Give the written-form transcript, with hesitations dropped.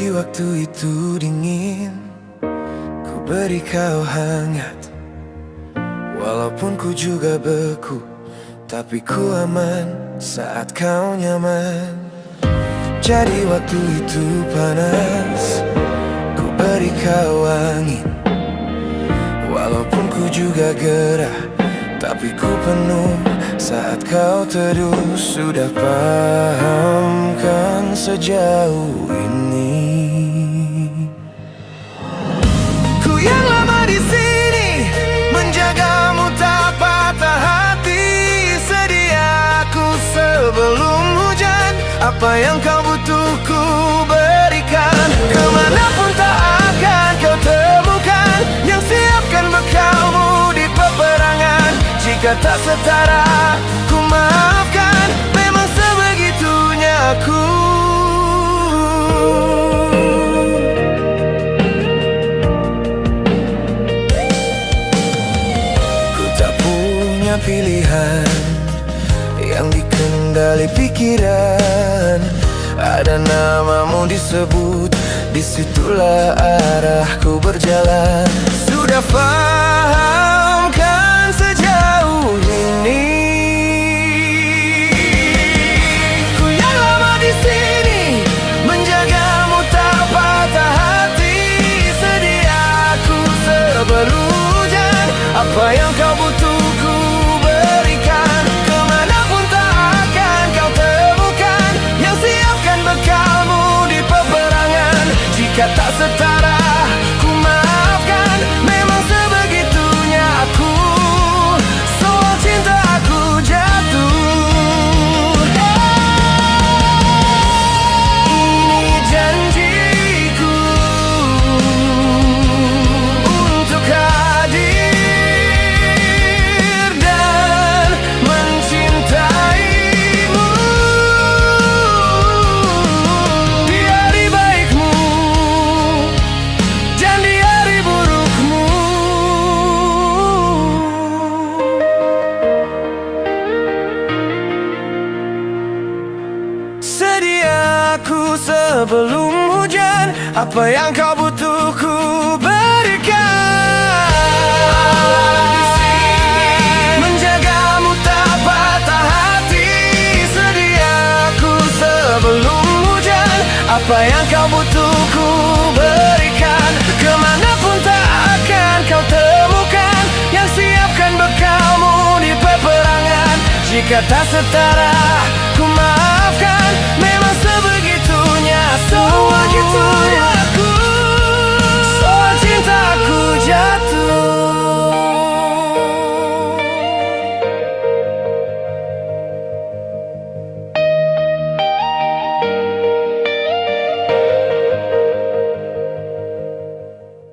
Jadi waktu itu dingin, ku beri kau hangat. Walaupun ku juga beku, tapi ku aman saat kau nyaman. Jadi waktu itu panas, ku beri kau angin. Walaupun ku juga gerah, tapi ku penuh saat kau teduh. Sudah paham kan sejauh ini? Ku yang lama di sini, menjagamu tak patah hati. Sedia aku sebelum hujan, apa yang kau butuh ku berikan. Kemanapun tak akan kau temukan yang siapkan bekalmu di peperangan. Jika tak setara, ku maafkan. Memang sebegitunya aku. Ku tak punya pilihan yang dikendali pikiran. Ada namamu disebut, disitulah arahku berjalan. Sudah paham kan sejauh ini? Ku yang lama di sini, menjagamu tak patah hati. Sedia aku sebelum hujan, apa yang kau butuh ku berikan. Kemanapun tak akan kau temukan yang siapkan bekalmu di peperangan. Jika tak setara, ku maafkan. Memang sebegitunya aku. Soal cinta aku jatuh. Ini janjiku untuk hadir dan mencintaimu di hari baikmu dan di hari burukmu. Sedia aku sebelum hujan, apa yang kau butuh ku berikan. Menjagamu tak patah hati. Sedia aku sebelum hujan, apa yang kau butuh ku berikan. Kemanapun tak akan kau temukan yang siapkan bekalmu di peperangan. Jika tak setara, ku